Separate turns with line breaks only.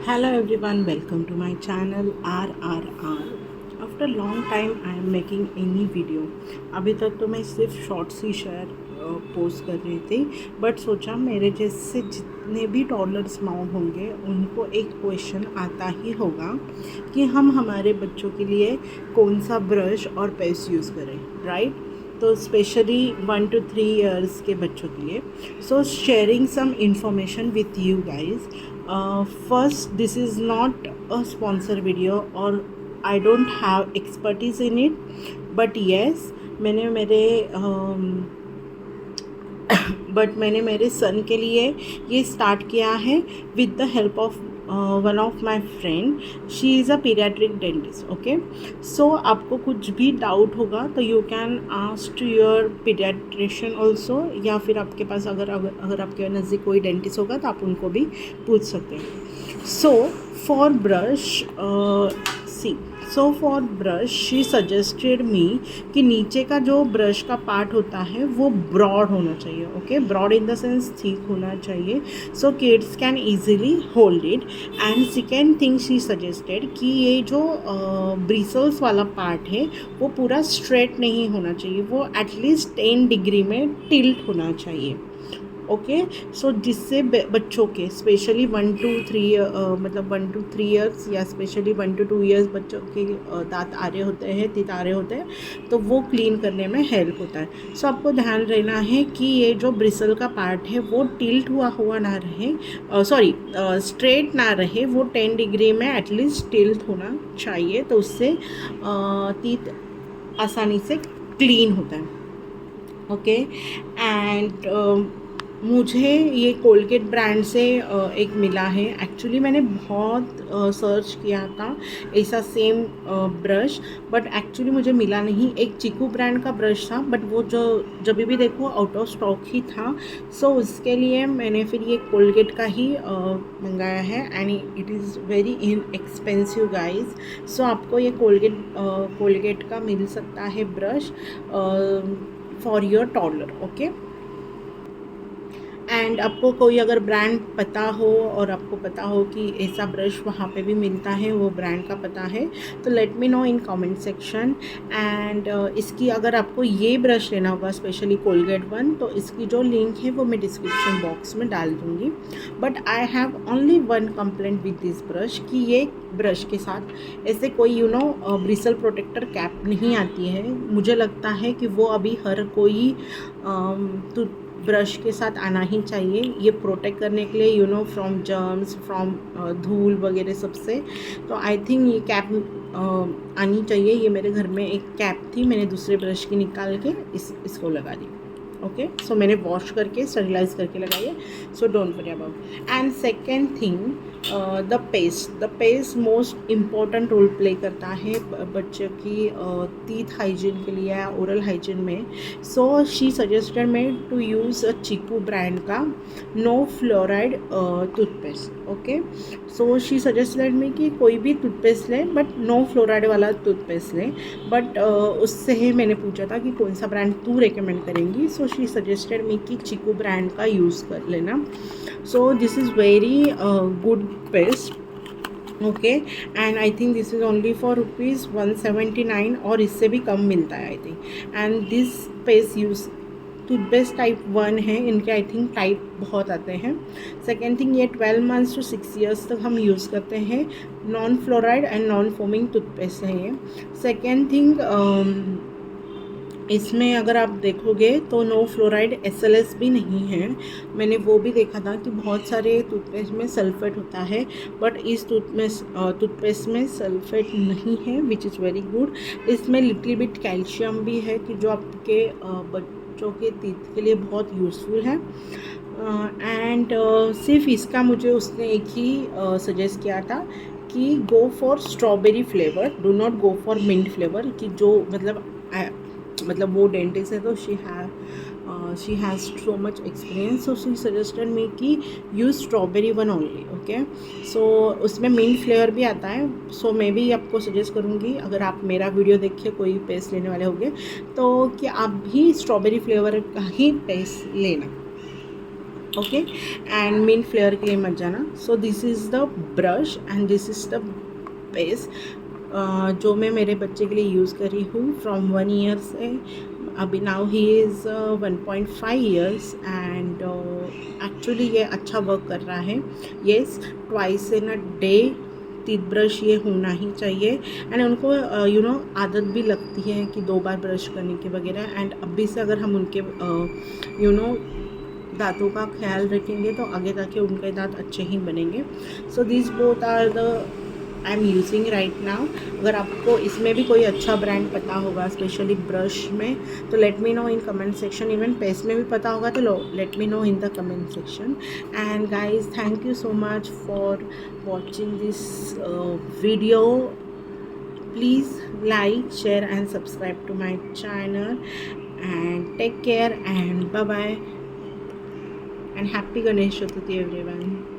Hello everyone, welcome to my channel RRR. After long time I am making any video. अभी तक तो मैं सिर्फ शॉर्ट्स ही post कर रही थी, बट सोचा मेरे जैसे जितने भी टॉडलर्स माँ होंगे उनको एक क्वेश्चन आता ही होगा कि हम हमारे बच्चों के लिए कौन सा ब्रश और पेस्ट यूज़ करें, राइट? तो स्पेशली 1 to 3 years के बच्चों के लिए. So sharing some information with you guys. First, this is not a sponsor video or I don't have expertise in it, but yes, मैंने मेरे सन के लिए ये स्टार्ट किया है with the help of one of my friend. She is a pediatric dentist. Okay, so आपको कुछ भी डाउट होगा तो you can ask to your pediatrician also, या फिर आपके पास अगर आपके नज़दीक कोई डेंटिस्ट होगा तो आप उनको भी पूछ सकते हैं. For brush she suggested me कि नीचे का जो ब्रश का पार्ट होता है वो ब्रॉड होना चाहिए. Okay, broad in the sense thick होना चाहिए, so kids can easily hold it. And second thing she suggested कि ये जो ब्रिसल्स वाला पार्ट है वो पूरा स्ट्रेट नहीं होना चाहिए, वो एटलीस्ट 10 डिग्री में टिल्ट होना चाहिए. ओके, सो जिससे बच्चों के स्पेशली 1 to 3 years या स्पेशली 1 to 2 years बच्चों के दांत आ रहे होते हैं, तीत आ रहे होते हैं, तो वो क्लीन करने में हेल्प होता है. सो आपको ध्यान रहना है कि ये जो ब्रिसल का पार्ट है वो टिल्ट हुआ ना रहे, स्ट्रेट ना रहे, वो 10 डिग्री में एटलीस्ट टिल्ट होना चाहिए, तो उससे तीत आसानी से क्लीन होता है. ओके, एंड मुझे ये कोलगेट ब्रांड से एक मिला है. एक्चुअली मैंने बहुत सर्च किया था ऐसा सेम ब्रश, बट एक्चुअली मुझे मिला नहीं. एक चीकू ब्रांड का ब्रश था, बट वो जो जब भी देखो आउट ऑफ स्टॉक ही था. सो उसके लिए मैंने फिर ये कोलगेट का ही मंगाया है, and it is very expensive guys. So आपको ये कोलगेट का मिल सकता है brush for your toddler. Okay, and आपको कोई अगर ब्रांड पता हो और आपको पता हो कि ऐसा ब्रश वहाँ पे भी मिलता है, वो ब्रांड का पता है, तो let me know in comment section. And इसकी अगर आपको ये ब्रश लेना होगा स्पेशली कोलगेट वन, तो इसकी जो लिंक है वो मैं डिस्क्रिप्शन बॉक्स में डाल दूँगी. But I have only one complaint with this brush कि ये ब्रश के साथ ऐसे कोई ब्रिसल प्रोटेक्टर कैप नहीं आती है. मुझे लगता है कि वो अभी हर कोई ब्रश के साथ आना ही चाहिए, ये प्रोटेक्ट करने के लिए फ्रॉम जर्म्स, फ्रॉम धूल वगैरह सबसे. तो आई थिंक ये कैप आनी चाहिए. ये मेरे घर में एक कैप थी, मैंने दूसरे ब्रश की निकाल के इसको लगा दी. ओके, सो मैंने वॉश करके स्टरलाइज करके लगाई है, so don't worry about. And second thing, the paste most important role play करता है बच्चे की टीथ हाइजीन के लिए या ओरल हाइजीन में. So she suggested me to use a Chicco brand का no fluoride toothpaste. Okay, so she suggested me कि कोई भी टूथपेस्ट लें, बट नो फ्लोराइड वाला टूथपेस्ट लें. बट उससे ही मैंने पूछा था कि कौन सा ब्रांड तू रिकमेंड करेंगी. सो शी सजेस्टेड मी कि चीकू ब्रांड का यूज़ कर लेना. So this is very good paste. Okay, and I think this is only for ₹179 और इससे भी कम मिलता है I think. And this paste use toothpaste type 1 है, इनके आई थिंक टाइप बहुत आते हैं. सेकेंड थिंग, ये 12 months to 6 years तक हम यूज़ करते हैं. Non fluoride and non foaming toothpaste है ये. सेकेंड थिंग, इसमें अगर आप देखोगे तो नो फ्लोराइड SLS भी नहीं है. मैंने वो भी देखा था कि बहुत सारे टूथपेस्ट में सल्फेट होता है, बट इस टूथपेस्ट में सल्फेट नहीं है, विच इज़ वेरी गुड. इसमें लिटिल बिट कैल्शियम भी है कि जो आपके बच्चों के टीथ के लिए बहुत यूज़फुल है. एंड सिर्फ इसका मुझे उसने एक ही सजेस्ट किया था कि go for strawberry flavour, do not go for mint flavour. कि जो मतलब वो डेंटिस्ट है, तो she has so much experience. So she suggested me कि use strawberry one only. Okay, so उसमें मिंट फ्लेवर भी आता है. सो मैं भी आपको सजेस्ट करूँगी, अगर आप मेरा वीडियो देख के कोई पेस्ट लेने वाले होंगे तो कि आप भी स्ट्रॉबेरी फ्लेवर का ही पेस्ट लेना. ओके एंड मिंट फ्लेवर के लिए मत जाना. So this is the brush and this is the base जो मैं मेरे बच्चे के लिए यूज़ कर रही हूँ फ्रॉम 1 ईयर से. अभी now he is 1.5 years and actually ये अच्छा वर्क कर रहा है. Yes, twice in a day teeth brush ये होना ही चाहिए. एंड उनको यू नो आदत भी लगती है कि 2 बार ब्रश करने के वगैरह. एंड अभी से अगर हम उनके यू नो दांतों का ख्याल रखेंगे तो आगे जाके उनके दांत अच्छे ही बनेंगे. So this both are the I am using right now. अगर आपको इसमें भी कोई अच्छा ब्रांड पता होगा स्पेशली ब्रश में तो let me know in comment section. Even paste में भी पता होगा तो let me know in the comment section. And guys thank you so much for watching this video. Please like, share and subscribe to my channel and take care and bye bye and happy Ganesh Chaturthi everyone.